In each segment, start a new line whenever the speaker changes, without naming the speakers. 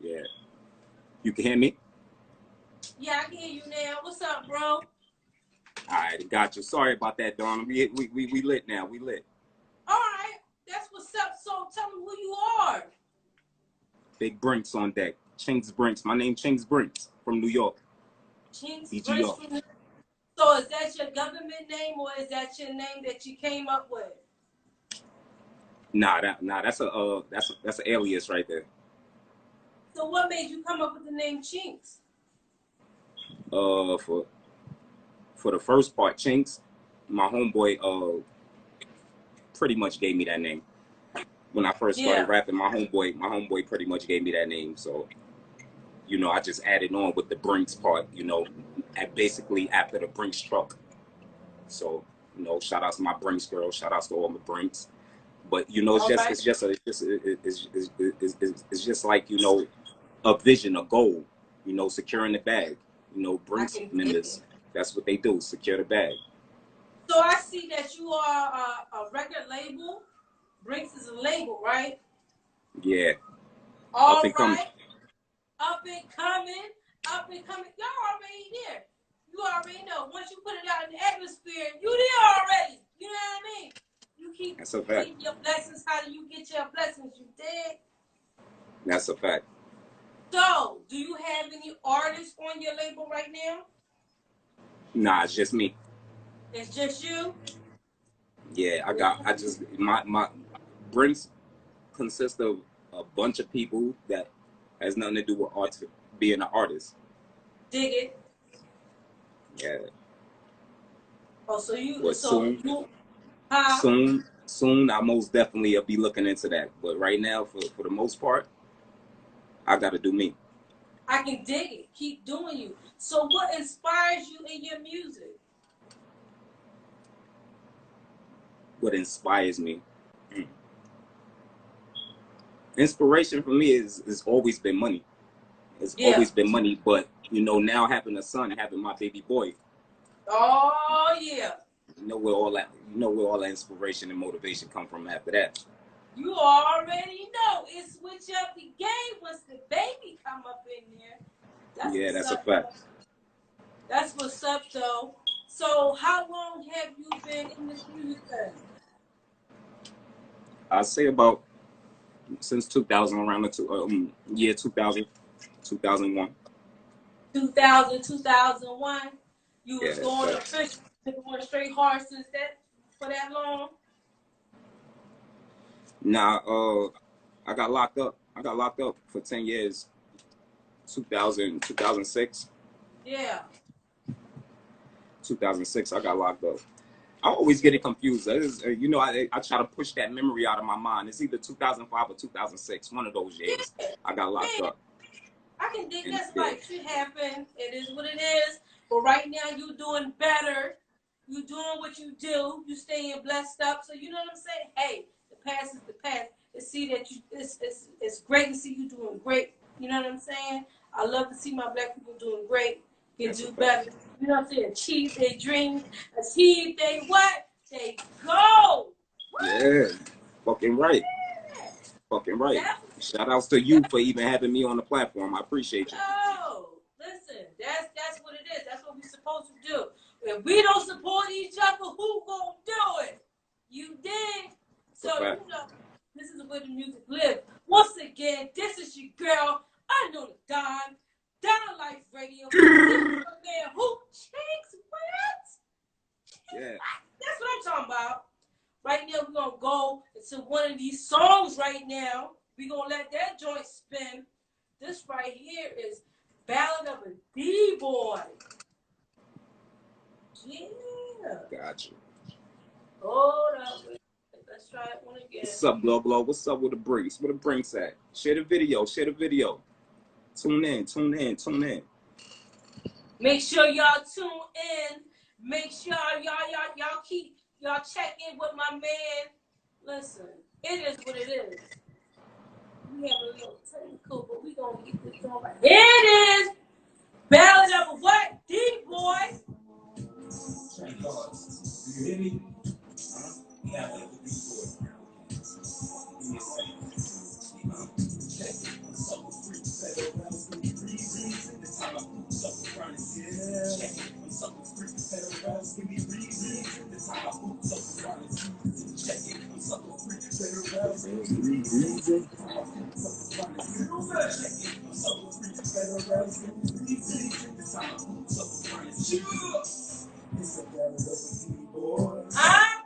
Yeah. You can hear me?
Yeah, I can hear you now. What's up, bro?
All right, got you. Sorry about that, Dawn. We lit now. We lit.
All right, that's what's up. So tell me who you are.
Big Brinks on deck. Chinks Brinks. My name Chinks Brinks from New York.
Chinks Brinks
BGR.
from. So is that your government name or is that your name that you came up with?
Nah, that's an alias right there.
So what made you come up with the name Chinks?
For the first part, Chinks, my homeboy pretty much gave me that name. When I first started rapping, my homeboy pretty much gave me that name. So, you know, I just added on with the Brinks part, you know, basically after the Brinks truck. So, you know, shout outs to my Brinks girl, shout outs to all my Brinks. But you know, it's just like, you know, a vision, a goal, you know, securing the bag. You know, Brinks members, that's what they do, secure the bag.
So I see that you are a record label. Brinks is a label, right?
Yeah.
All right. Up and coming. Y'all already there. You already know. Once you put it out in the atmosphere, you there already. You know what I mean? You keep getting your blessings. How do you get your blessings? You dig?
That's a fact.
So, do you have any artists on your label right now?
Nah, it's just me.
It's just you?
Yeah, my Brinks consists of a bunch of people that has nothing to do with art, being an artist.
Dig it.
Yeah.
Oh, so you
But soon I most definitely will be looking into that. But right now, for the most part, I gotta do me.
I can dig it. Keep doing you. So what inspires you in your music?
What inspires me? Inspiration for me is always been money. It's always been money, but you know, now having a son, having my baby boy.
Oh yeah.
You know where all that inspiration and motivation come from after that.
You already know it switch up the game once the baby come up in there.
That's a fact.
That's what's up, though. So, how long have you been in this music thing?
I say about since 2000, around the year 2000, 2001.
2000, 2001. You was going straight hard since that for that long?
Nah, I got locked up. I got locked up for 10 years. 2006.
Yeah.
2006, I got locked up. I always get it confused. You know, I try to push that memory out of my mind. It's either 2005 or 2006, one of those years. I got locked up.
I can dig that's like shit happen. It is what it is. But right now, you doing better. You doing what you do. You staying blessed up. So you know what I'm saying? Hey, the past is the past. It's great to see you doing great. You know what I'm saying? I love to see my black people doing great. Can do better. You know what I'm saying? Achieve their dreams. Achieve they what? They go.
Yeah. Fucking right. Yeah. Fucking right. Shout outs to you for even having me on the platform. I appreciate you.
Oh, listen, that's what it is. That's what we're supposed to do. If we don't support each other, who gonna do it? You did. So you know, this is where the music lives. Once again, this is your girl. I know the Don Life Radio. This is my man who Chinks what?
Yeah.
That's what I'm talking about. Right now, we're gonna go into one of these songs right now. We're gonna let that joint spin. This right here is Ballad of a D-Boy. Yeah.
Gotcha.
Hold up. Let's try it one again.
What's up, Glow? What's up with the Brinks? Where the Brinks at? Share the video. Tune in.
Make sure y'all tune in. Make sure y'all keep check in with my man. Listen, it is what it is. We have a little technical, but we gonna get this going right. Here it is. Ballad of a what? D-Boy.
You hear me? Yeah, I like the D-Boy. Give me a second.
Huh?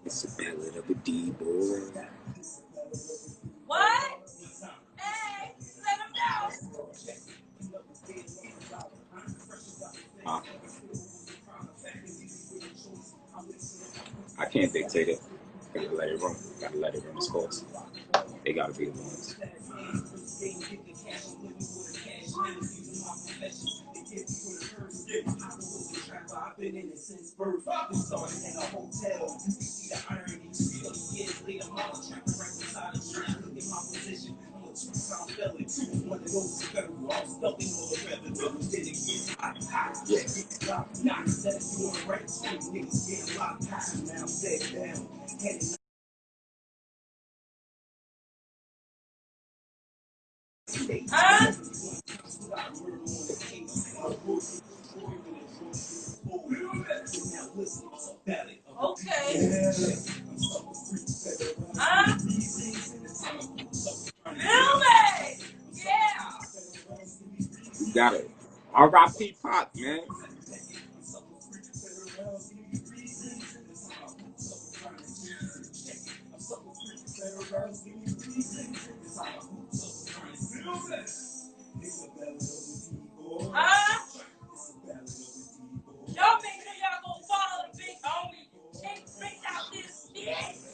It's a ballad of a D-boy.
What? Hey, let him know.
I can't dictate it. Gotta let it run. Gotta let it run its course. They gotta be the ones.
I've been in it since birth. We started in a hotel. You can see the irony. 30 years later, mama trying to reconcile the shine. Look at my position. I'm a two-time felon. One of those federal. I'm stuffing all the revenue. Then it gets hot. Yeah. Knock. That's doing right. Street niggas getting locked. Now I'm dead down. Heading
Huh? Okay. Huh? Really? Yeah.
You got it. R.I.P. Pac, man.
Huh? Y'all make sure y'all go follow the big homie. Take bring out this shit.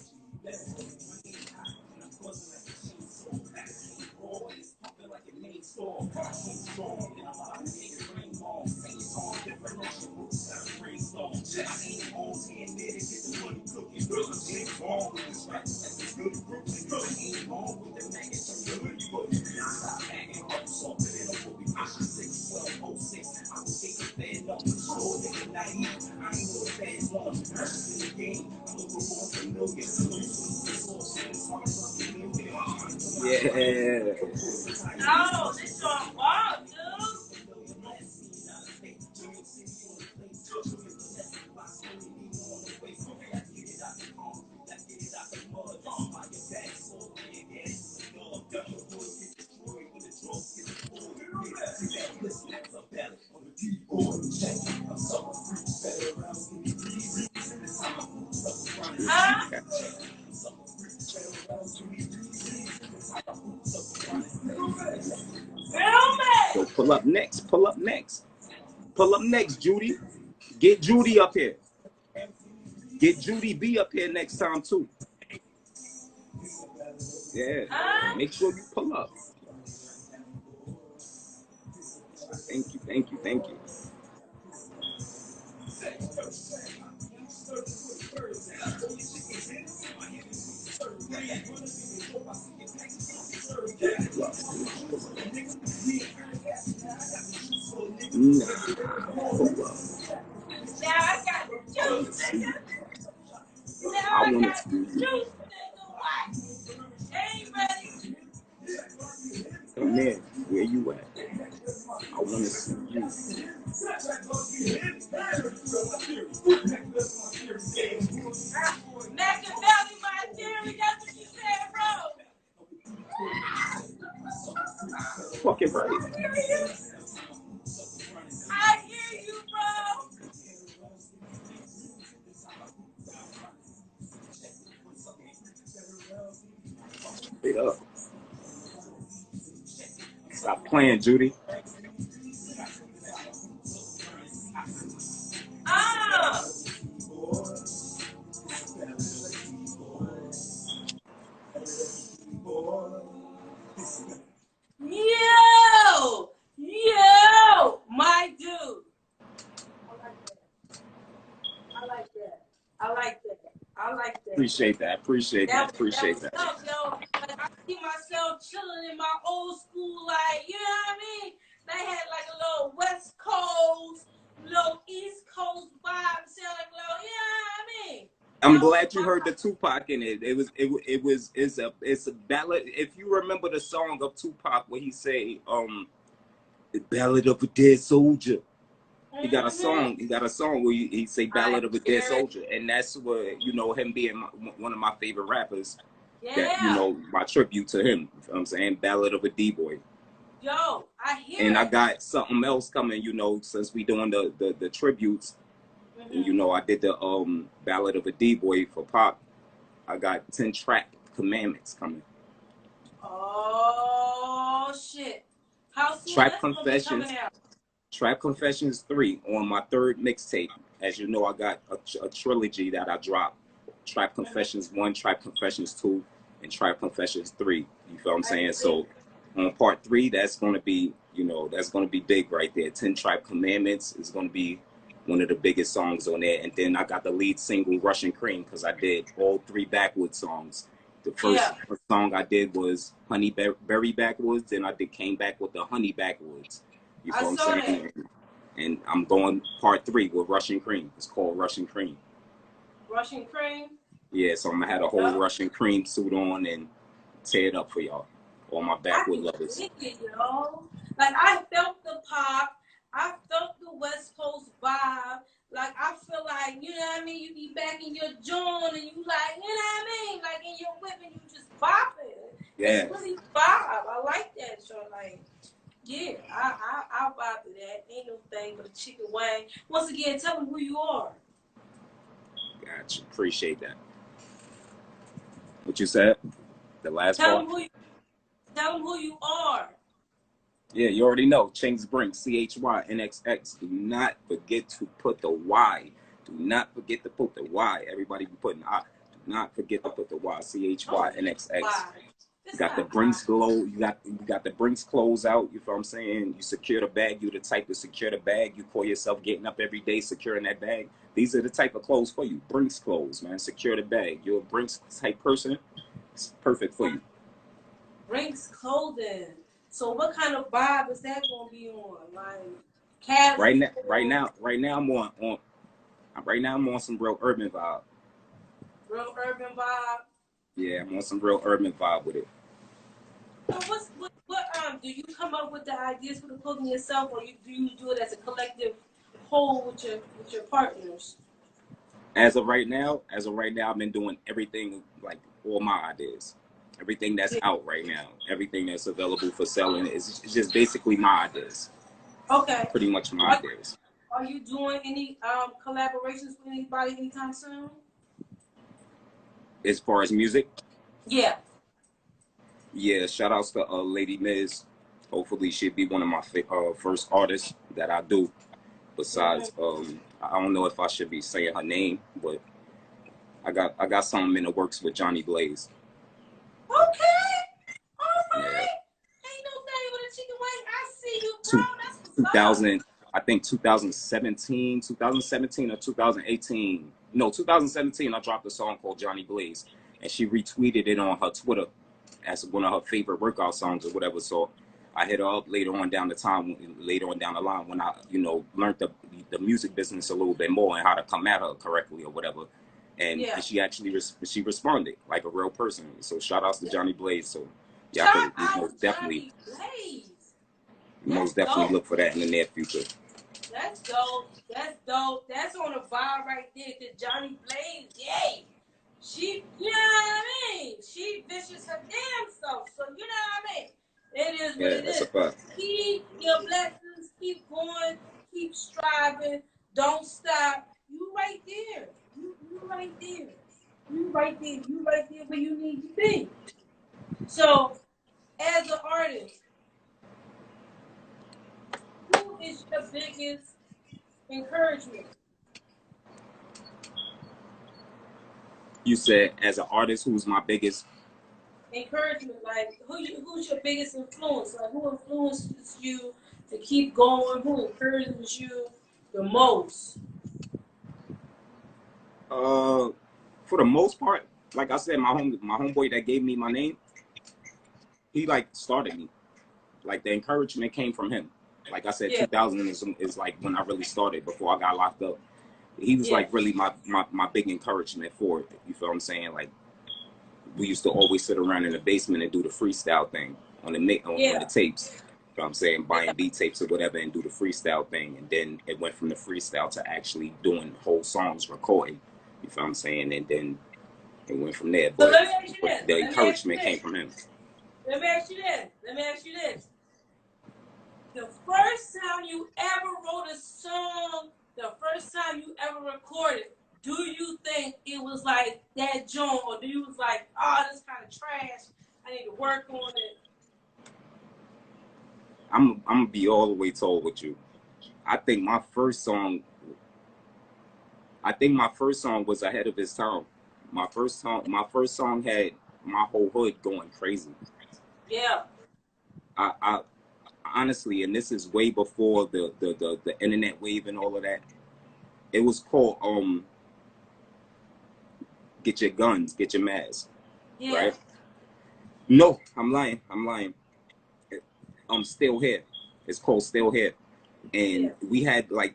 Yeah.
Oh, this song bomb, dude. Huh?
So pull up next. Pull up next. Pull up next, Judy. Get Judy up here. Get Judy B up here next time too. Yeah. Make sure you pull up. Thank you, thank you, thank you.
Now I got the juice, nigga. Now
I
I
want
got the
to
juice, nigga. What? Ain't ready.
come in. Where you at? I want to see you.
Machiavelli, my theory. That's what you said, bro.
Fucking right.
I hear you, bro.
Straight up. Stop playing, Judy.
Ah. Yo, my dude. I like that. I like that. I like that.
Appreciate that. Appreciate that. Appreciate that.
Tough, yo. Like, I see myself chilling in my old school, like, you know what I mean? They had like a little West Coast, little East Coast vibe, sound like little, you know what I mean?
I'm glad you heard the Tupac in it. It's a ballad. If you remember the song of Tupac where he say, the ballad of a dead soldier. He got a song. He got a song where he say "Ballad of a Dead Soldier," and that's what, you know, him being one of my favorite rappers.
Yeah.
That, you know, my tribute to him. You know what I'm saying, "Ballad of a D-Boy."
Yo, I hear.
And I got something else coming. You know, since we doing the tributes, and, you know, I did the "Ballad of a D-Boy" for Pop. I got 10 track commandments coming.
Oh shit! How soon
Trap
that's
Confessions.
coming out?
Trap Confessions 3 on my 3rd mixtape. As you know, I got a trilogy that I dropped. Trap Confessions 1, Trap Confessions 2, and Trap Confessions 3. You feel what I'm saying? So on part 3, that's going to be, you know, that's going to be big right there. 10 Trap Commandments is going to be one of the biggest songs on there. And then I got the lead single, Russian Cream, because I did all 3 Backwoods songs. The first song I did was Honey Berry Backwoods, then I came back with the Honey Backwoods. You feel what I'm saying? And I'm going part 3 with Russian Cream. It's called Russian Cream.
Russian Cream?
Yeah, so I'm going to have a whole Russian Cream suit on and tear it up for y'all. All my Backwood lovers.
It, yo. Like, I felt the pop. I felt the West Coast vibe. Like, I feel like, you know what I mean? You be back in your joint and you like, you know what I mean? Like, in your whip and you just popping.
Yeah.
It's really vibe. I like that show. Like, yeah, I'll vibe to that. Ain't no thing but a chicken wing. Once again, tell them who you are.
Gotcha. Appreciate that. What you said? The last part?
Tell them who you are.
Yeah, you already know. Chinx Brink, CHYNXX. Do not forget to put the Y. Do not forget to put the Y. Everybody be putting I. Do not forget to put the Y. CHYNXX. You got the Brinks glow. You got the Brinks clothes out. You feel what I'm saying? You secure the bag. You the type to secure the bag. You call yourself getting up every day securing that bag. These are the type of clothes for you. Brinks clothes, man. Secure the bag. You're a Brinks type person. It's perfect for you.
Brinks clothing. So what kind of vibe is that gonna be on? Like casual?
Right now I'm on some real urban vibe.
Real urban vibe.
Yeah, I'm on some real urban vibe with it.
So what do you come up with the ideas for the clothing yourself, or do you do it as a collective whole with your partners?
As of right now, I've been doing everything, like all my ideas. Everything that's out right now, everything that's available for selling is just basically my ideas.
Okay.
Pretty much my ideas.
Are you doing any collaborations with anybody anytime soon?
As far as music?
Yeah. Yeah,
shout outs to Lady Miz. Hopefully she'll be one of my first artists that I do. Besides, I don't know if I should be saying her name, but I got something in the works with Johnny Blaze.
Okay. All right. Yeah. Ain't no thing with a chicken wing. I see you, bro. That's
2000, I think 2017 or 2018. No, 2017, I dropped a song called Johnny Blaze, and she retweeted it on her Twitter as one of her favorite workout songs or whatever. So I hit her up later on down the line when I, you know, learned the music business a little bit more and how to come at her correctly or whatever. And she actually she responded like a real person. So shout outs to Johnny Blaze. So yeah, most definitely look for that in the near future.
That's dope. That's dope. That's on a vibe right there. Cause Johnny Blaze, yay. She, you know what I mean? She vicious her damn self. So you know what I mean? It is what it is.
A fact.
Keep your blessings. Keep going. Keep striving. Don't stop. You right there. You right there. You right there. You right there where you need to be. So, as an artist, who is your biggest encouragement?
You said, as an artist, who's my biggest
encouragement? Like, who's your biggest influence? Like, who influences you to keep going? Who encourages you the most?
For the most part, like I said, my homeboy that gave me my name, he like started me. Like the encouragement came from him. Like I said, 2000 is like when I really started before I got locked up. He was like really my big encouragement for it. You feel what I'm saying? Like we used to always sit around in the basement and do the freestyle thing on the tapes. You know what I'm saying, buying beat tapes or whatever and do the freestyle thing. And then it went from the freestyle to actually doing whole songs, recording. You know what I'm saying? And then it went from there.
So
But,
let me ask you this.
the encouragement came from him.
Let me ask you this. The first time you ever wrote a song, the first time you ever recorded, do you think it was like that joint, or do you was like, oh, this kind of trash, I need to work on it?
I'm gonna be all the way told with you. I think my first song was ahead of its time. My first song had my whole hood going crazy.
Yeah.
I honestly, and this is way before the internet wave and all of that. It was called Get Your Guns, Get Your Mask.
Yeah.
Right? No, I'm lying. I'm Still Here. It's called Still Here. And we had like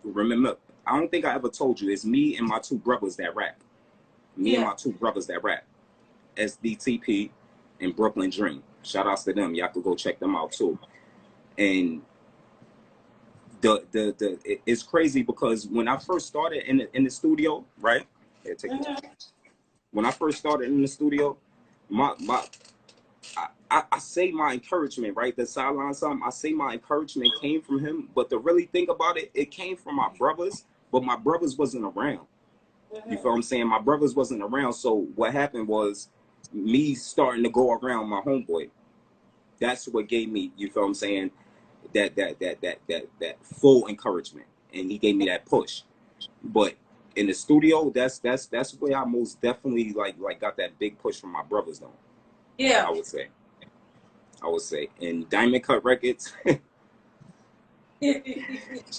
remember, I don't think I ever told you, it's me and my two brothers that rap. SDTP and Brooklyn Dream. Shout outs to them. Y'all could go check them out too. And it's crazy because when I first started in the studio, right? Yeah, when I first started in the studio, I say my encouragement, right? The sideline song, I say my encouragement came from him, but to really think about it, it came from my brothers, but my brothers wasn't around. You feel what I'm saying? My brothers wasn't around, so what happened was me starting to go around my homeboy. That's what gave me, you feel what I'm saying, that full encouragement, and he gave me that push. But in the studio, that's where I most definitely like got that big push from my brothers, though.
Yeah,
I would say, and Diamond Cut Records.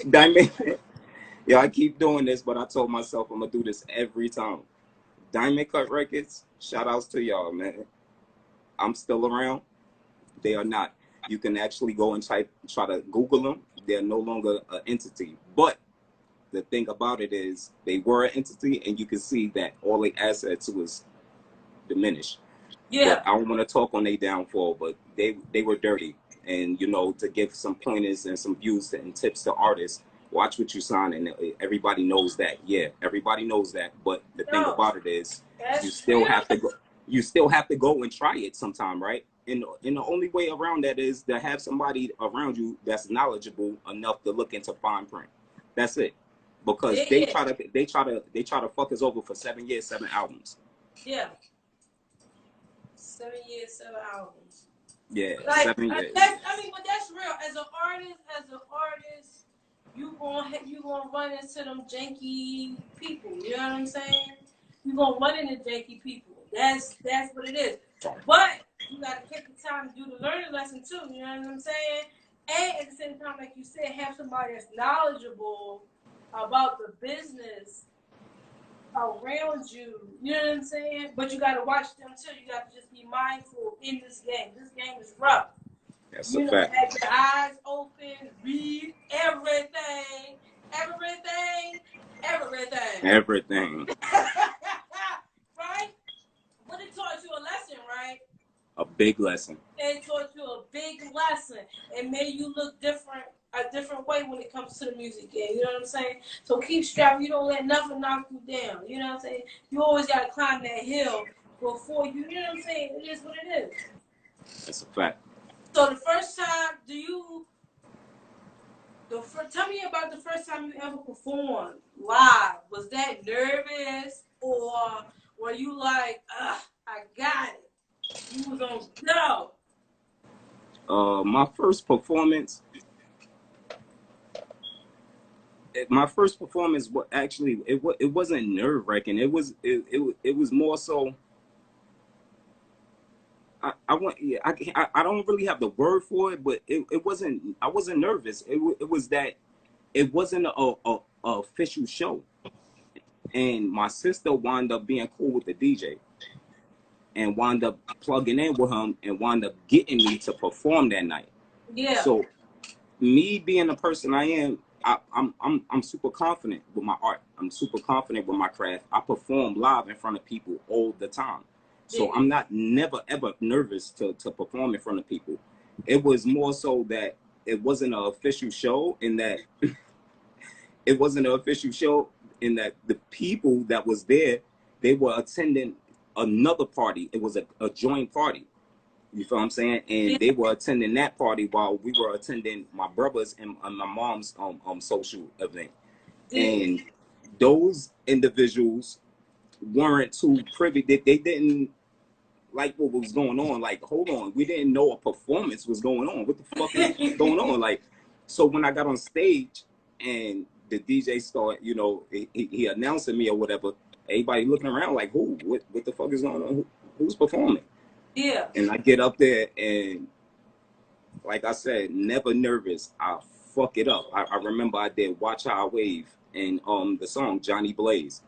Diamond. Yeah, I keep doing this, but I told myself I'm gonna do this every time. Diamond Cut Records. Shout outs to y'all, man. I'm still around. They are not. You can actually go and try to Google them. They're no longer an entity. But the thing about it is they were an entity, and you can see that all the assets was diminished.
Yeah.
But I don't want to talk on their downfall, but they were dirty. And, you know, to give some pointers and some views and tips to artists, watch what you sign, and everybody knows that. Yeah, everybody knows that. But the thing about it is you still have to go. You still have to go and try it sometime, right? And the only way around that is to have somebody around you that's knowledgeable enough to look into fine print. That's it. Because they try to fuck us over for 7 years, 7 albums.
Yeah. 7 years, 7 albums.
Yeah,
like,
7 years.
I mean, but that's real. As an artist, you gonna run into them janky people. You know what I'm saying? You gonna run into janky people. That's what it is. But you gotta take the time to do the learning lesson too. You know what I'm saying? And at the same time, like you said, have somebody that's knowledgeable about the business around you. You know what I'm saying? But you gotta watch them too. You gotta just be mindful in this game. This game is rough.
That's a fact.
Have your eyes open, read everything. Right? But it taught you a lesson, right?
A big lesson.
It taught you a big lesson. It made you look a different way when it comes to the music game. You know what I'm saying? So keep strapping. You don't let nothing knock you down. You know what I'm saying? You always got to climb that hill before you know what I'm saying? It is what it is.
That's a fact.
So the first time, tell me about the first time you ever performed live. Was that nervous, or were you like, I got it? You was on go.
My first performance was actually it wasn't nerve wracking. It was more so. I don't really have the word for it, but it wasn't. I wasn't nervous. It was that it wasn't a official show, and my sister wound up being cool with the DJ, and wound up plugging in with him, and wound up getting me to perform that night.
Yeah.
So, me being the person I am, I'm super confident with my art. I'm super confident with my craft. I perform live in front of people all the time. So I'm not never ever nervous to perform in front of people. it was more so that it wasn't an official show, in that it wasn't an official show in that the people that was there, they were attending another party. It was a joint party. You feel what I'm saying? And they were attending that party while we were attending my brother's and my mom's social event. And those individuals weren't too privy. They didn't like what was going on. Like, hold on, we didn't know a performance was going on. What the fuck is going on? Like, so when I got on stage and the DJ started, you know, he announcing me or whatever, everybody looking around like, who? What the fuck is going on? Who's performing?
Yeah.
And I get up there and, like I said, never nervous. I fuck it up. I remember I did Watch How I Wave and the song Johnny Blaze.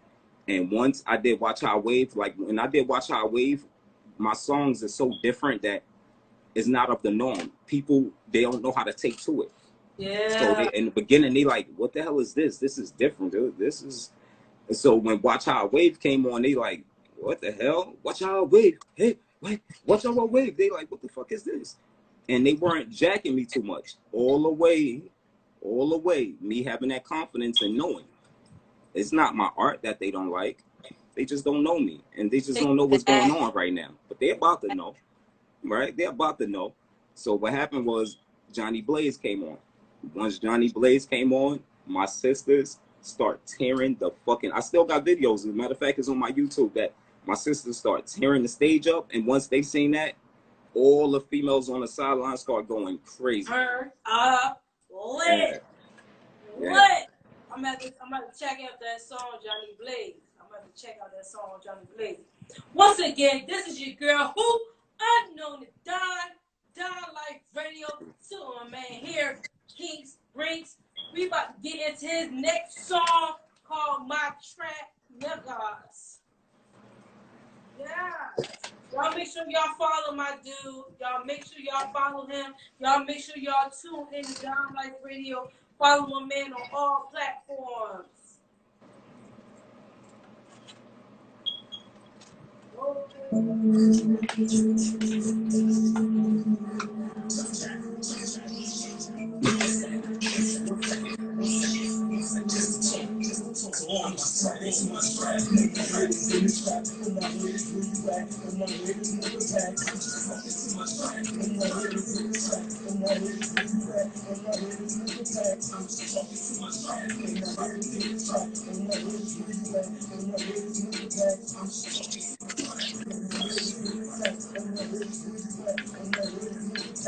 And once I did Watch How I Wave, like when I did Watch How I Wave, my songs are so different that it's not of the norm. People, they don't know how to take to it.
Yeah.
So they, in the beginning, they like, what the hell is this? This is different, dude. This is. And so when Watch How I Wave came on, they like, what the hell? Watch How I Wave. Hey, wait, Watch How I Wave. They like, what the fuck is this? And they weren't jacking me too much. All the way, me having that confidence and knowing. It's not my art that they don't like. They just don't know me. And they just don't know what's going on right now. But they're about to know. Right? They're about to know. So what happened was Johnny Blaze came on. Once Johnny Blaze came on, my sisters start tearing the fucking... I still got videos. As a matter of fact, it's on my YouTube that my sisters start tearing the stage up. And once they seen that, all the females on the sideline start going crazy.
Turn up, lit.
Yeah.
Lit. I'm about to check out that song, Johnny Blaze. I'm about to check out that song, Johnny Blaze. Once again, this is your girl, who unknown to Don Life Radio. To my man here, Kinks Brinks. We about to get into his next song called My Trap Niggas. Yeah. Y'all make sure y'all follow my dude. Y'all make sure y'all follow him. Y'all make sure y'all tune in to Don Life Radio. Follow my man on all platforms.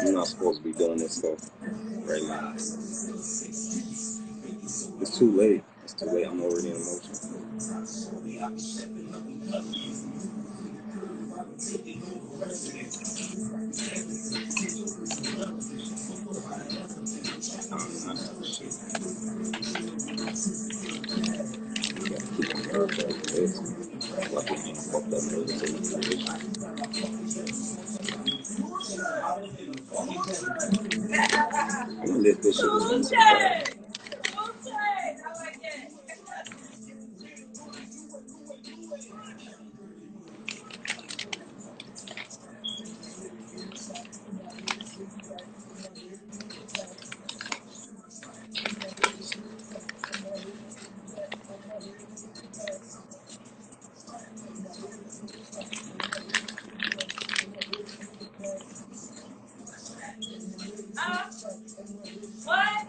I'm not supposed to be doing this stuff right now. It's too late. It's too late. I'm already in emotion. I'm gonna let this shit
Okay. I like it. What?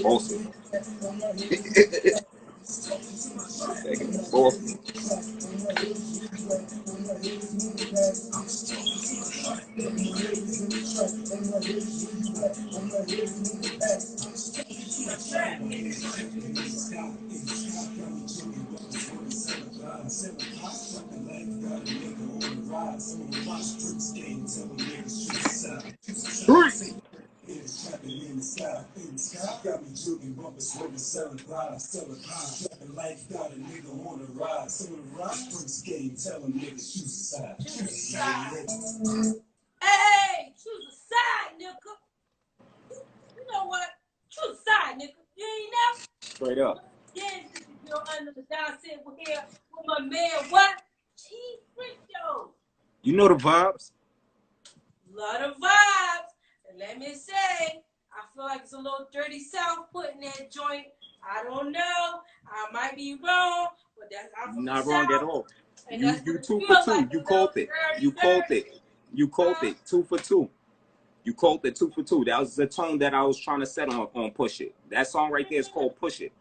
Awesome. Awesome.
Hey, choose a side, nigga. You know what? Choose a side, nigga. You ain't never.
Straight up.
Yeah, this is your under the down sit with here with my man. What? Chief Rico.
You know the vibes.
Lot of vibes. And let me say, I feel like it's a little Dirty South putting that joint. I don't know. I might be wrong, but that's I'm from
Not
the
wrong
South,
at all.
and
You
that's what
you
it
2 for
feels
2.
like.
You called it. You called it. You called it. 2 for 2. You called it 2 for 2. That was the tone that I was trying to set on Push It. That song right there is called Push It.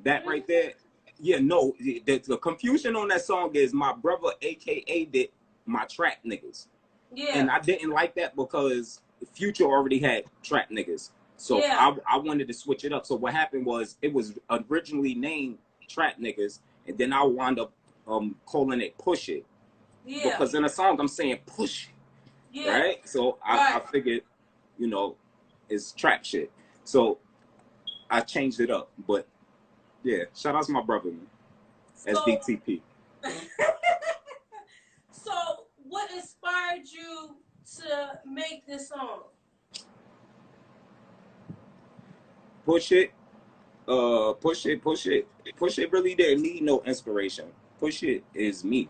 That right there, yeah, no, the confusion on that song is my brother, AKA, did my trap niggas.
Yeah.
And I didn't like that because Future already had trap niggas. So
Yeah.
I wanted to switch it up. So what happened was it was originally named Trap Niggas, and then I wound up calling it Push It.
Yeah.
Because in a song I'm saying push it.
Yeah.
Right? So I figured, you know, it's trap shit. So I changed it up. But yeah, shout out to my brother, man. SDTP.
So what inspired you to make this song?
Push it. Push it really didn't need no inspiration. Push it is me.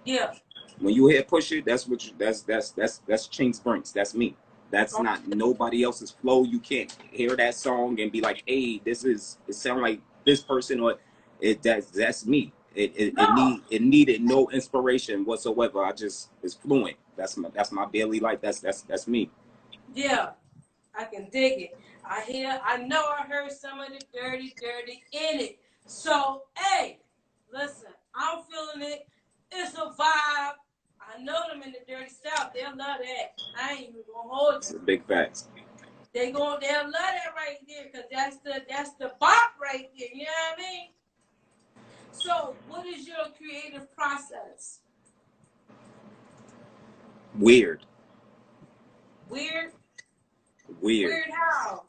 Yeah.
When you hear push it, that's what you, that's Chinks Brinks. That's me. That's not nobody else's flow. You can't hear that song and be like, hey, it sound like this person, or that's me. It needed no inspiration whatsoever. It's fluent. That's my daily life. That's me.
Yeah, I can dig it. I know I heard some of the dirty in it. So, hey, listen, I'm feeling it. It's a vibe. I know them in the Dirty South. They'll love that. I ain't even gonna hold you.
It's a big facts.
They'll love that right there, because that's the bop right there. You know what I mean? So, what is your creative process?
Weird.
Weird how?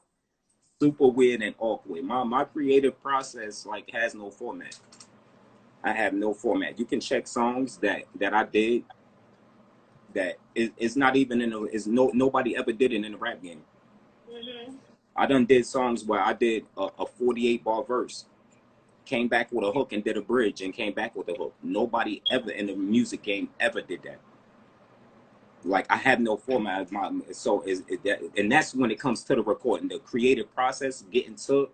Super weird and awkward. My creative process has no format. I have no format. You can check songs that I did that is not even nobody ever did it in the rap game.
Mm-hmm.
I done did songs where I did a 48 bar verse, came back with a hook and did a bridge and came back with a hook. Nobody ever in the music game ever did that. I have no format. And that's when it comes to the recording, the creative process, getting to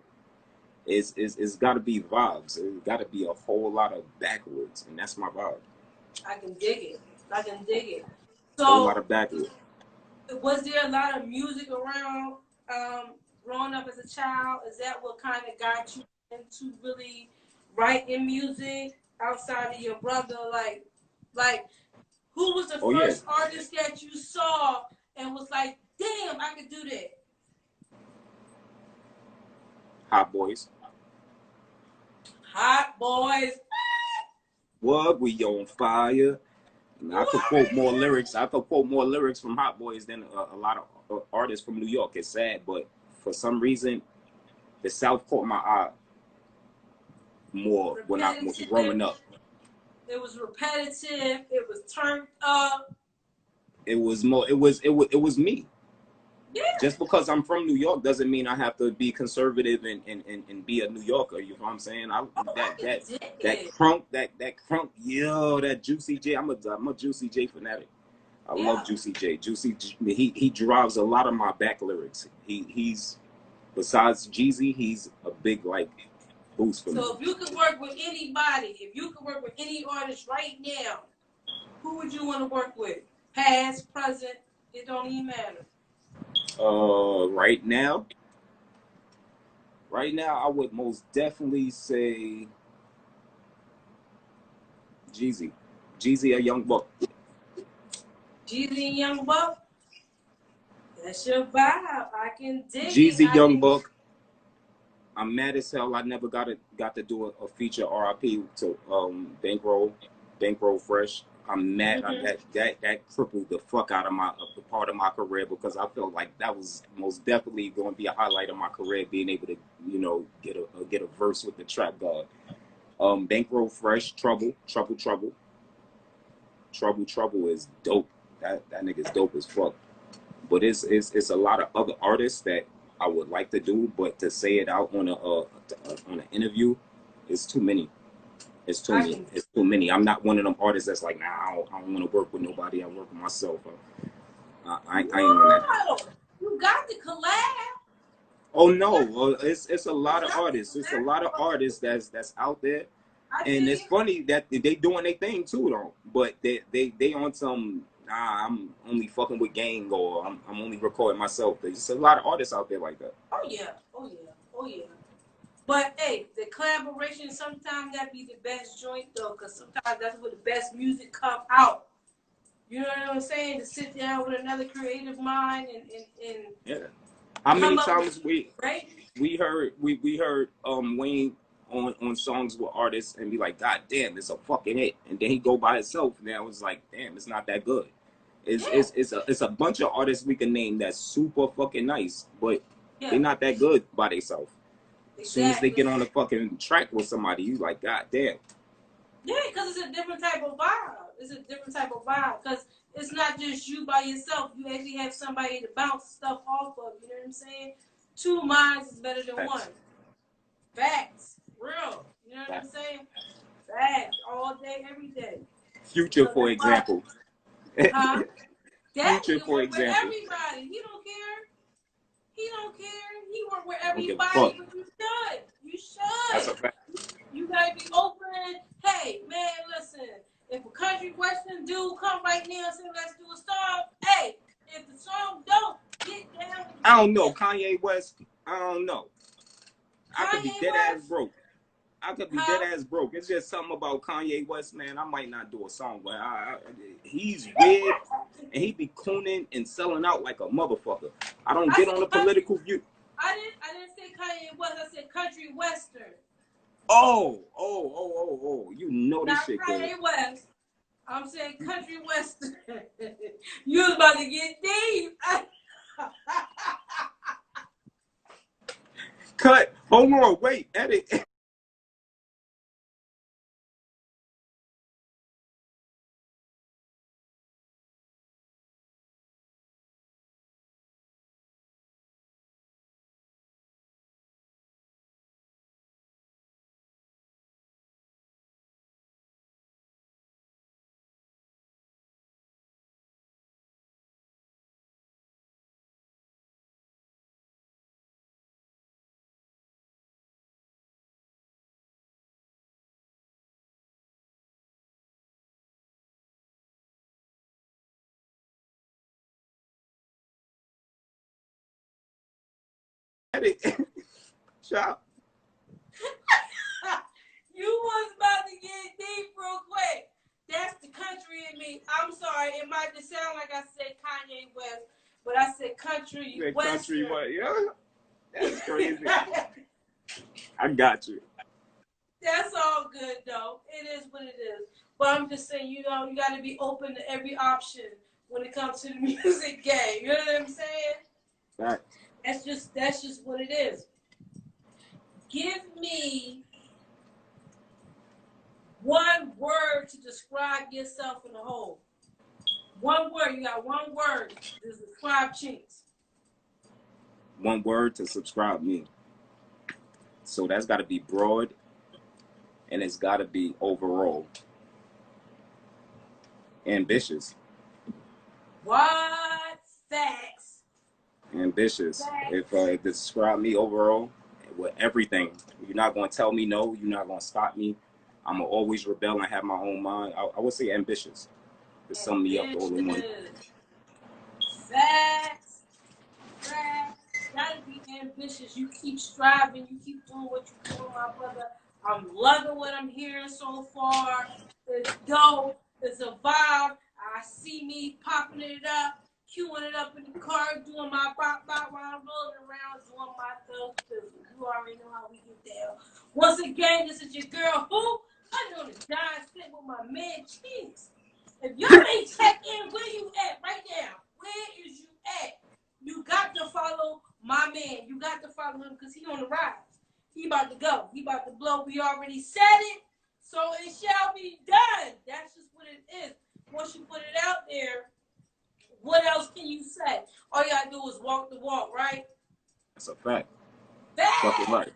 is got to be vibes. It's got to be a whole lot of backwards, and that's my vibe.
I can dig it. So,
a whole lot of backwards.
Was there a lot of music around growing up as a child? Is that what kind of got you into really writing music outside of your brother? Like who was the first artist that you saw and was like, damn, I could do that?
Hot Boys. What we on fire? And I could quote more lyrics. I could quote more lyrics from Hot Boys than a lot of artists from New York. It's sad, but for some reason, the South caught my eye more when I was growing up.
It was repetitive. It was turned up.
It was more. It was me.
Yeah.
Just because I'm from New York doesn't mean I have to be conservative and be a New Yorker. You know what I'm saying? That crunk, yo, that Juicy J. I'm a Juicy J fanatic. I love Juicy J. He drives a lot of my back lyrics. He's besides Jeezy, he's a big like boost for me.
So if you could work with anybody, if you could work with any artist right now, who would you want to work with? Past, present, it don't even matter.
Right now, I would most definitely say Jeezy or Young Buck.
Jeezy and Young Buck? That's your vibe. I can dig
Jeezy, Young Buck. I'm mad as hell I never got to do a feature RIP to Bankroll Fresh. I'm mad that crippled the fuck out of my part of my career, because I felt like that was most definitely going to be a highlight of my career, being able to, you know, get a verse with the Trap God. Bankroll Fresh, Trouble is dope. That nigga's dope as fuck. But it's a lot of other artists that I would like to do, but to say it out on an interview, it's too many. It's too many. I'm not one of them artists that's like, nah, I don't want to work with nobody. I work with myself. I ain't on that.
You got the collab.
Oh no, it's a lot of artists. It's a lot of artists that's out there, and it's funny that they doing their thing too, though. But they on some. Nah, I'm only fucking with gang, or I'm only recording myself. There's a lot of artists out there like that.
Oh yeah. But hey, the collaboration sometimes that be the best joint though, because sometimes that's where the best music come out. You know what I'm saying? To sit down with another creative mind and
yeah. How many times we heard Wayne on songs with artists and be like, God damn, it's a fucking hit, and then he go by himself, and then I was like, damn, it's not that good. It's a bunch of artists we can name that's super fucking nice, but they're not that good by themselves. As soon as they get on the fucking track with somebody, you like, God damn.
Yeah, because it's a different type of vibe. Because it's not just you by yourself. You actually have somebody to bounce stuff off of. You know what I'm saying? Two minds is better than one. Facts. Real. You know what I'm saying? Facts. All day, every day.
Future, for example.
Huh?
Future, for example.
Everybody. He don't care. He work with everybody, but you should.
That's a fact.
You gotta be open. Hey, man, listen. If a country western dude come right now and say, let's do a song, hey, if the song don't, get down.
I don't know. Kanye West, I don't know. I could be dead ass broke. It's just something about Kanye West, man. I might not do a song, but he's weird, and he be cooning and selling out like a motherfucker. I don't get on the political view.
I didn't say Kanye West. I said country western.
Oh! You know this shit,
good. Not Kanye West. I'm saying country western. You was about to get deep.
Cut. Hold on. Wait. Edit. Shop.
You was about to get deep real quick. That's the country in me. I'm sorry. It might just sound like I said Kanye West, but I said country western.
Country what? Yeah. That's crazy. I got you.
That's all good, though. It is what it is. But I'm just saying, you know, you got to be open to every option when it comes to the music game. You know what I'm saying?
Right.
That's just what it is. Give me one word to describe yourself in the whole. One word. You got one word to describe Chinx.
One word to subscribe me. So that's got to be broad, and it's got to be overall ambitious.
What? Facts.
Ambitious.
Facts.
If describe me overall with everything, you're not gonna tell me no. You're not gonna stop me. I'm gonna always rebel and have my own mind. I would say ambitious. To sum me up all in one.
Facts. Facts. Gotta be ambitious. You keep striving. You keep doing what you're doing, my brother. I'm loving what I'm hearing so far. It's dope. It's a vibe. I see me popping it up, queuing it up in the car, doing my bop bop while I'm rolling around, doing my thug business. You already know how we get down. Once again, this is your girl who I'm on the Giant Sit with my man Chinx. If y'all ain't check in, where you at right now? Where is you at? You got to follow my man. You got to follow him because he on the rise. He about to go. He about to blow. We already said it, so it shall be done. That's just what it is. Once you put it out there, what else can you say? All you gotta do is walk the walk, right?
That's a fact.
Facts.
Right.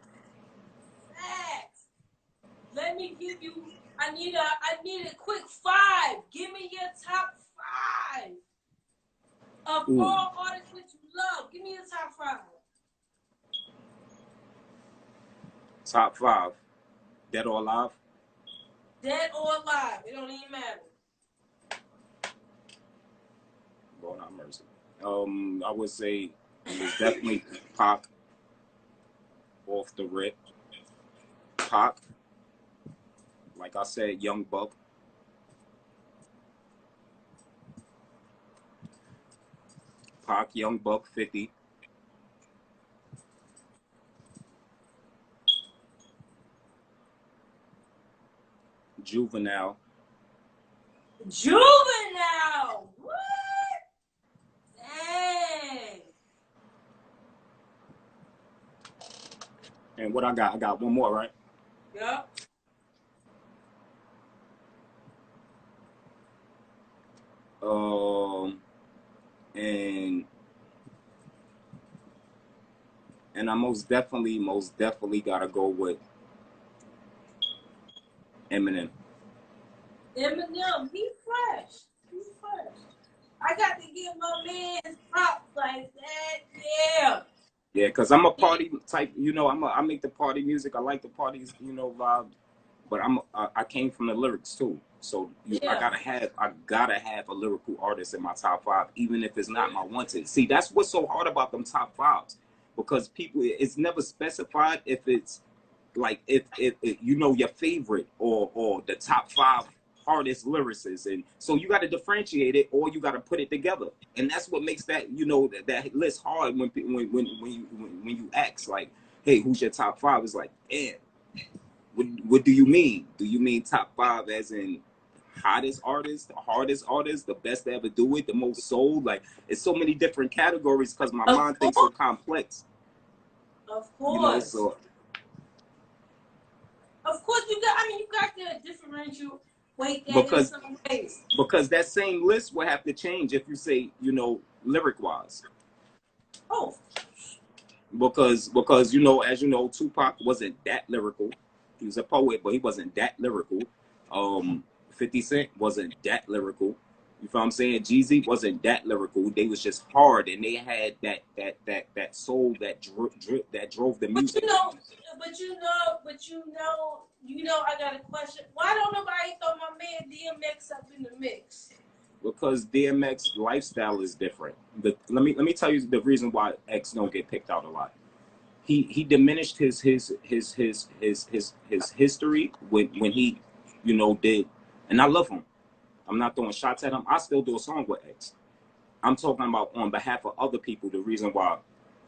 Facts. Let me give you. I need a quick 5. Give me your top 5 of all artists that you love. Give me your top 5.
Top 5. Dead or alive?
Dead or alive. It don't even matter.
Lord have mercy. I would say it's definitely Pac off the rip. Pac. Like I said, Young Buck. Pac, Young Buck, 50. Juvenile.
Juvenile. What? Dang.
And what I got one more, right?
Yep.
And I most definitely gotta go with Eminem.
Eminem, he fresh. He's fresh. I got to give my man his props like that. Yeah.
Yeah, because I'm a party type, you know, I make the party music. I like the parties, you know, vibe. But I came from the lyrics too. So I gotta have a lyrical artist in my top 5, even if it's not my wanted. See, that's what's so hard about them top 5s. Because people, it's never specified if it's like if you know your favorite or the top 5 hardest lyricists, and so you got to differentiate it or you got to put it together, and that's what makes that, you know, that list hard when you ask like, hey, who's your top 5? It's like, damn, what do you mean? Do you mean top 5 as in hottest artist, the hardest artist, the best to ever do it, the most sold? Like, it's so many different categories because my mind thinks so complex.
Of course.
You know, so
of course you got to differentiate that in some ways.
Because that same list will have to change if you say, you know, lyric wise.
Oh.
Because you know, as you know, Tupac wasn't that lyrical. He was a poet, but he wasn't that lyrical. 50 Cent wasn't that lyrical. You feel what I'm saying? Jeezy wasn't that lyrical. They was just hard, and they had that soul that drove the music.
But you know, I got a question. Why don't nobody throw my man DMX up in the mix?
Because DMX lifestyle is different. Let me tell you the reason why X don't get picked out a lot. He diminished his history when he, you know, did, and I love him. I'm not throwing shots at him. I still do a song with X. I'm talking about on behalf of other people, the reason why,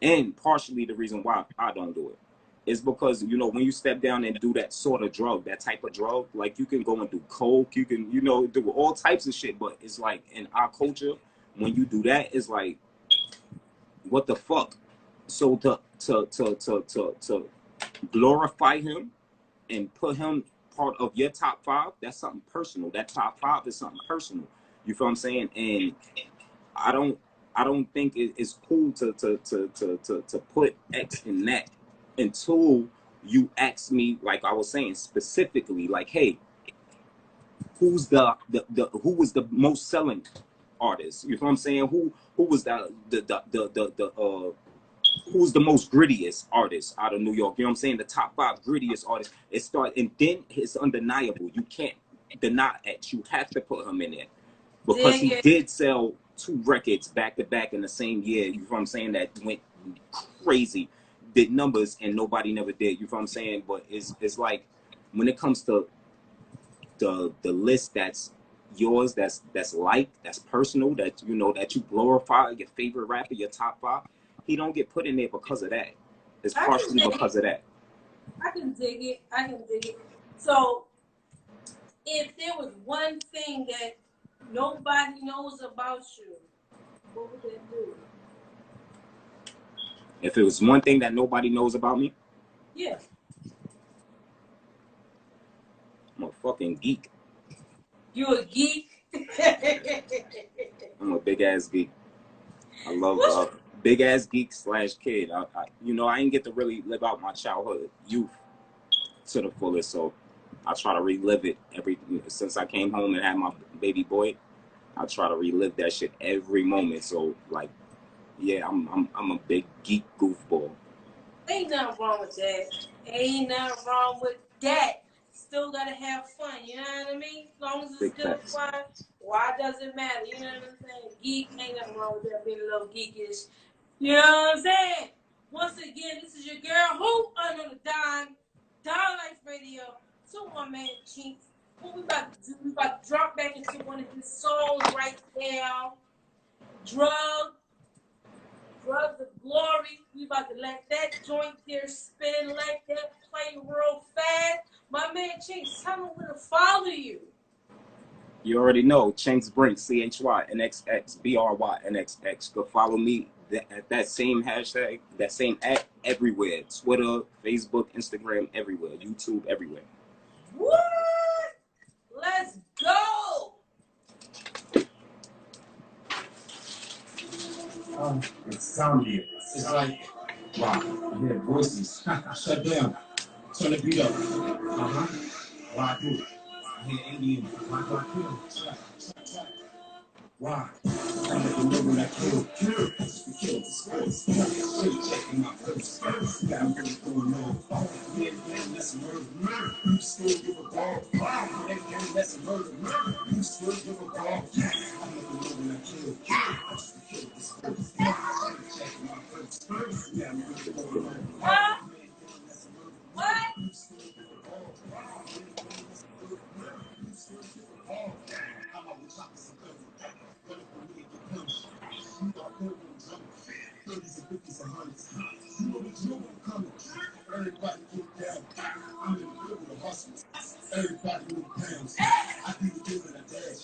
and partially the reason why I don't do it. It's because, you know, when you step down and do that sort of drug, that type of drug, like you can go and do coke, you can, you know, do all types of shit. But it's like in our culture, when you do that, it's like, what the fuck? So to glorify him and put him part of your top 5, that's something personal. That top 5 is something personal. You feel what I'm saying? And I don't think it's cool to put X in that until you ask me, like I was saying, specifically, like, hey, who was the most selling artist? You know what I'm saying? Who was who's the most grittiest artist out of New York? You know what I'm saying? The top 5 grittiest artists. It start, and then it's undeniable. You can't deny X. You have to put him in there because he did sell 2 records back to back in the same year. You know what I'm saying? That went crazy, did numbers, and nobody never did. You know what I'm saying? But it's like when it comes to the list that's yours, that's personal, that you know, that you glorify, your favorite rapper, your top 5, he don't get put in there because of that. It's partially because of that.
I can dig it. I can dig it. So if there was one thing that nobody knows about you, what would that do?
If it was one thing that nobody knows about me,
yeah,
I'm a fucking geek.
You a geek?
I'm a big ass geek. I love big ass geek / kid. You know, I didn't get to really live out my childhood, youth to the fullest, so I try to relive it since I came home and had my baby boy. I try to relive that shit every moment. So like, yeah, I'm a big geek goofball.
Ain't nothing wrong with that. Ain't nothing wrong with that. Still gotta have fun, you know what I mean? As long as it's big good fun, why does it matter? You know what I'm saying? Geek, ain't nothing wrong with that, being a little geekish. You know what I'm saying? Once again, this is your girl, Hoop, under the Don Life Radio. So my man Chinks. What we about to do? We about to drop back into one of his songs right now. Drugs of Glory. We about to let that joint there spin, let that play real fast. My man Chinks, tell me where to follow you.
You already know, Chinks Brinks, CHYNXXBRYNXX. Go follow me at that same hashtag, that same @ everywhere. Twitter, Facebook, Instagram, everywhere. YouTube, everywhere.
What? Let's go!
It's soundy. It's like, wow, I hear voices. Shut down. Turn the beat up. Why do it? I hear Indian. Why do I kill? Track. Why? I make a know when I kill. Kill the sports. Straight checking my first. Yeah, I'm really going on. Yeah, that's murder. You still give a ball. Yeah, that's murder. You still give a ball. I make a know when I kill. Kill the sports. Straight checking my first. Yeah, I'm really going on.
What?
You still give a ball. You still give a ball. I'm on the top of some cover. You got 30s and 50s and 100s. You know the drill when I'm coming. Everybody get down. I'm in the middle of the hustlers. Everybody move pounds. I do the deal in a dash.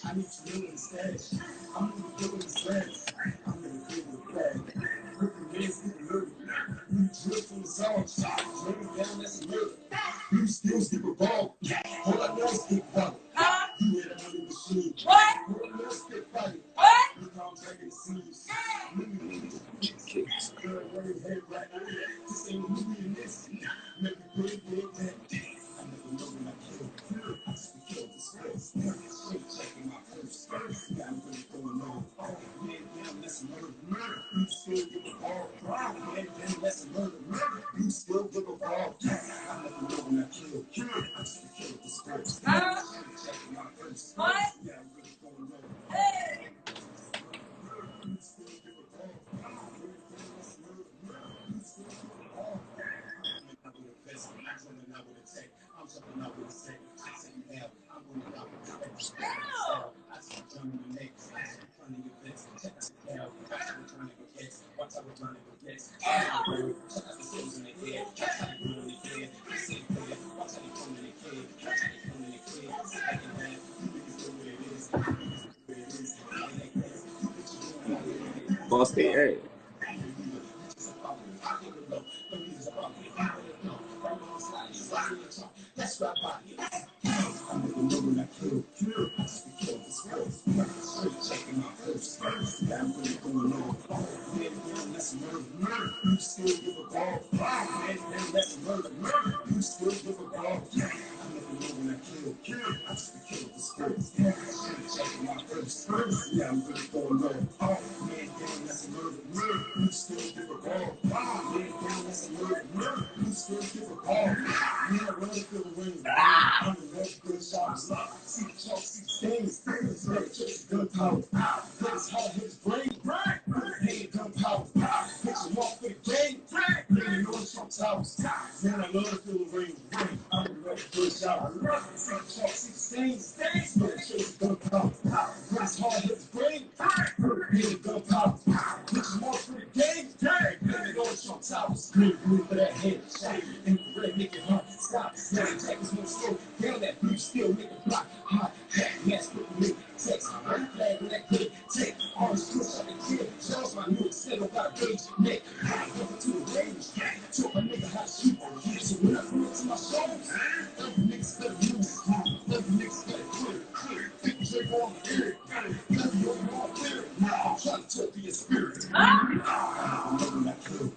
I need to know in the stash. I'm in the deal in the slash. I'm in the deal with the bag. Ripping man's getting murdered. You drill from the songs. Running down, that's a murder. You skills give a ball. All I know is get power. You hit a money machine.
What?
All I know is get fire.
What?
Look how I'm dragging the scenes.
Kids.
Girl, running head right. This ain't a movie in this. Make it good, that. I never know when I kill. We kill the space. Straight checking my first. Yeah, I'm really going on. Yeah, damn, that's a murder. You still give a ball. Yeah, damn, that's a murder. You still give a ball. I never know when I kill. We kill the space. Straight checking my first.
What?
Yeah, I'm really going on.
Hey!
You still give a ball. Yeah, damn, that's a murder. You still give a ball. I'm coming out with a vest. I'm coming out with a tech. I'm jumping out with a set. I take you down. I'm going out with a style. I see Johnny the next. I see Johnny the best. Check out the cow. Watch out with Johnny the best. Watch out with Johnny the best. Check out the skills in the head. Check out
Bust their head.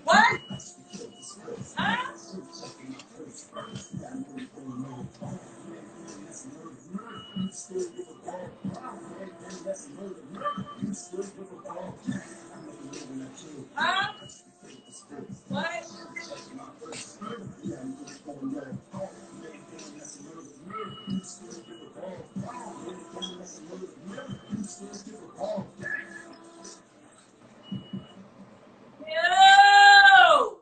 What? Huh? Huh? What? Yo!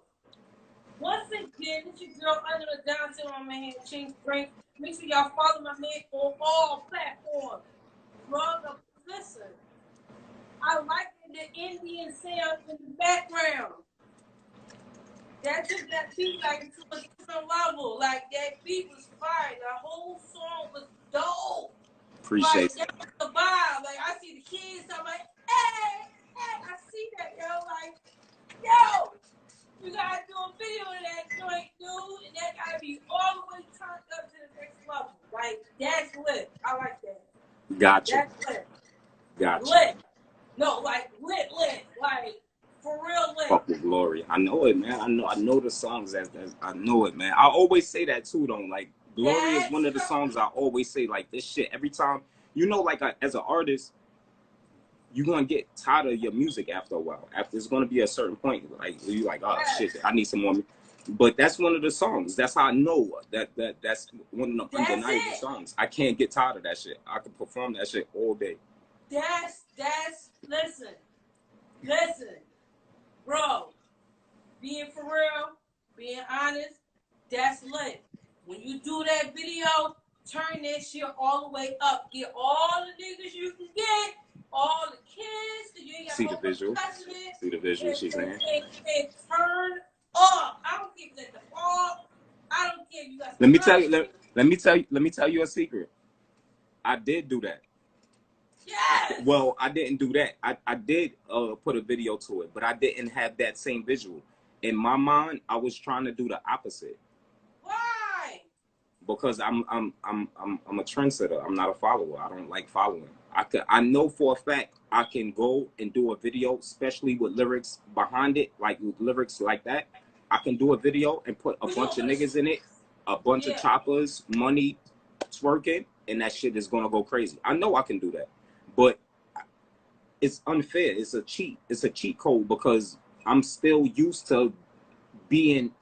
Once again, this your girl under the Johnson on my hand, Ching Frank. Make sure y'all follow my man on all platforms. Brother, listen. I like the Indian sound in the background. That took that beat like to a different level. Like that beat was fire. The whole song was dope.
Appreciate
like, that's the vibe. Like I see the kids, I'm like, hey, I see that, yo. Like, yo, you gotta do a video of that joint, dude, and that gotta be all the way turned up to the next level. Like, that's lit. I like that.
Gotcha.
That's lit.
Gotcha.
Lit. No, like lit. Like, for real lit.
Fuck with Glory. I know it, man. I know the songs. I know it, man. I always say that too, though. Like, Glory is one of the songs I always say, like, this shit every time. You know, like, as an artist, you're gonna get tired of your music after a while. After it's gonna be a certain point, like you're like, oh shit, I need some more. But that's one of the songs. That's how I know that's one of the undeniable songs. I can't get tired of that shit. I can perform that shit all day.
Listen, bro. Being for real, being honest, that's lit. When you do that video, turn that shit all the way up. Get all the niggas you can get. All the kids that you ain't got
See the visual. See the visual she's saying.
And turn up. I don't give a fuck. I don't care if you got.
Let me tell you a secret. I did do that.
Yes.
Well, I didn't do that. I did put a video to it, but I didn't have that same visual. In my mind, I was trying to do the opposite.
Why?
Because I'm a trendsetter. I'm not a follower. I don't like following. I know for a fact I can go and do a video, especially with lyrics behind it, like with lyrics like that. I can do a video and put a bunch of niggas in it, a bunch of choppers, money, twerking, and that shit is gonna go crazy. I know I can do that, but it's unfair. It's a cheat. It's a cheat code because I'm still used to being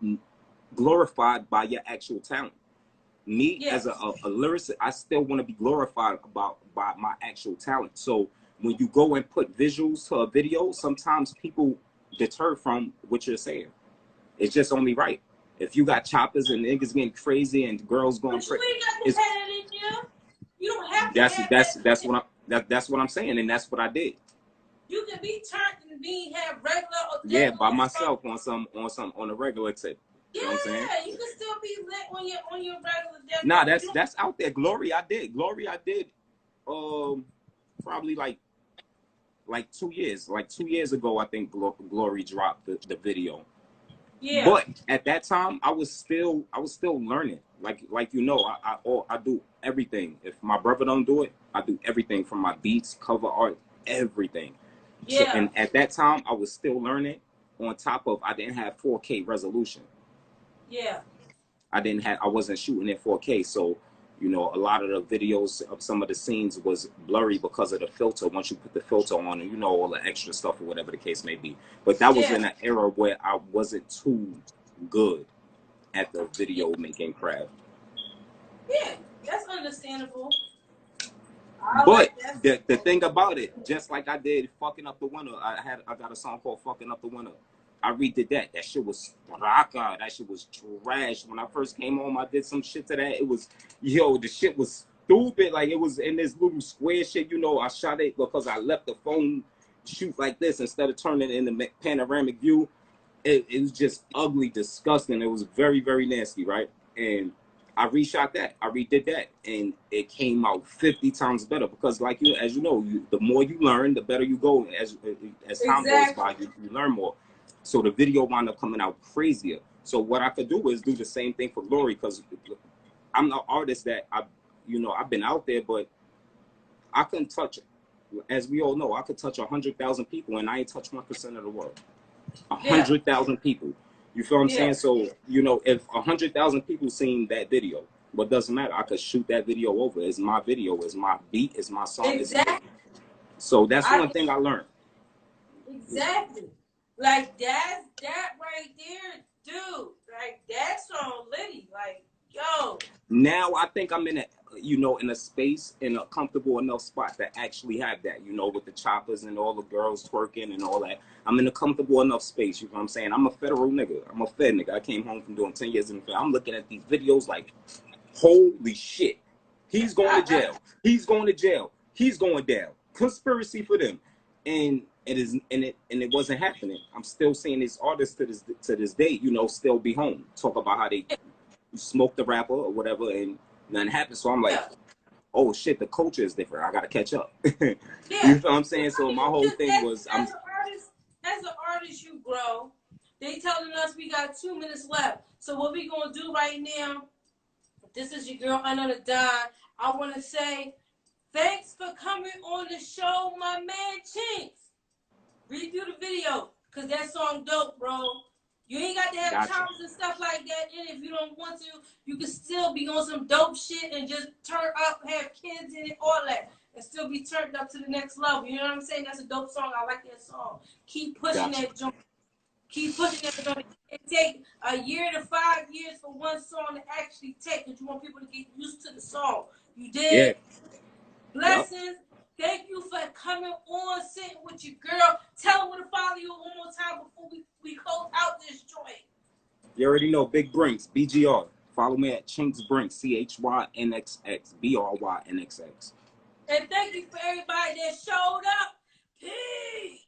glorified by your actual talent. Me as a lyricist, I still want to be glorified by my actual talent. So when you go and put visuals to a video, sometimes people deter from what you're saying. It's just only right. If you got choppers and niggas getting crazy and girls going crazy,
you don't have to.
That's what I'm saying, and that's what I did.
You can be turned and have regular.
By myself on a regular tip. You know what I'm saying?
You can still be lit on your regular day.
Nah, that's out there. Glory I did. Probably like like 2 years. Like 2 years ago, I think Glory dropped the video.
Yeah.
But at that time, I was still learning. Like you know, I do everything. If my brother don't do it, I do everything from my beats, cover art, everything.
Yeah.
So, and at that time, I was still learning. On top of, I didn't have 4K resolution.
Yeah.
I wasn't shooting in 4K, so you know, a lot of the videos of some of the scenes was blurry because of the filter. Once you put the filter on, and you know, all the extra stuff or whatever the case may be. But that was in an era where I wasn't too good at the video making craft.
Yeah, that's understandable.
But the thing about it, just like I did Fucking Up the Winter, I got a song called Fucking Up the Winter. I redid that. That shit was raka. That shit was trash. When I first came home, I did some shit to that. It was, yo, the shit was stupid. Like, it was in this little square shit, you know. I shot it because I left the phone shoot like this instead of turning it in the panoramic view. It was just ugly, disgusting. It was very, very nasty, right? And I reshot that. I redid that, and it came out 50 times better because, like you, as you know, the more you learn, the better you go. As time goes by, you learn more. So the video wound up coming out crazier. So what I could do is do the same thing for Glory, because I'm an artist that I've been out there, but I couldn't touch it. As we all know, I could touch 100,000 people, and I ain't touch 1% of the world. 100,000 people. You feel what I'm saying? So, you know, if 100,000 people seen that video, what doesn't matter? I could shoot that video over. It's my video. It's my beat. It's my song.
Exactly.
So that's one thing I learned.
Exactly. Like that right there, dude. Like that song, Liddy. Like, yo.
Now I think I'm in a space, in a comfortable enough spot to actually have that, you know, with the choppers and all the girls twerking and all that. I'm in a comfortable enough space, you know what I'm saying? I'm a federal nigga. I'm a fed nigga. I came home from doing 10 years in the Fed. I'm looking at these videos like, holy shit. He's going to jail. He's going to jail. He's going down. Conspiracy for them. And it wasn't happening. I'm still seeing these artists to this day, you know, still be home. Talk about how they smoke the rapper or whatever, and nothing happens. So I'm like, oh shit, the culture is different. I gotta catch up. You feel what I'm saying? So my whole thing was, as
an artist, you grow. They telling us we got 2 minutes left. So what we gonna do right now? This is your girl Under the Dime. I want to say thanks for coming on the show, my man Chinks. Review the video, cause that song dope, bro. You ain't got to have chops and stuff like that in it if you don't want to. You can still be on some dope shit and just turn up, have kids in it, all that, and still be turned up to the next level. You know what I'm saying? That's a dope song. I like that song. Keep pushing that joint. Keep pushing that joint. It take a year to 5 years for one song to actually take, because you want people to get used to the song. You did.
Yeah.
Blessings. Yep. Thank you for coming on, sitting with your girl. Tell them where to follow you one more time before we close out this joint.
You already know, Big Brinks, BGR. Follow me at Chinks Brinks, CHYNXX, BRYNXX.
And thank you for everybody that showed up. Peace.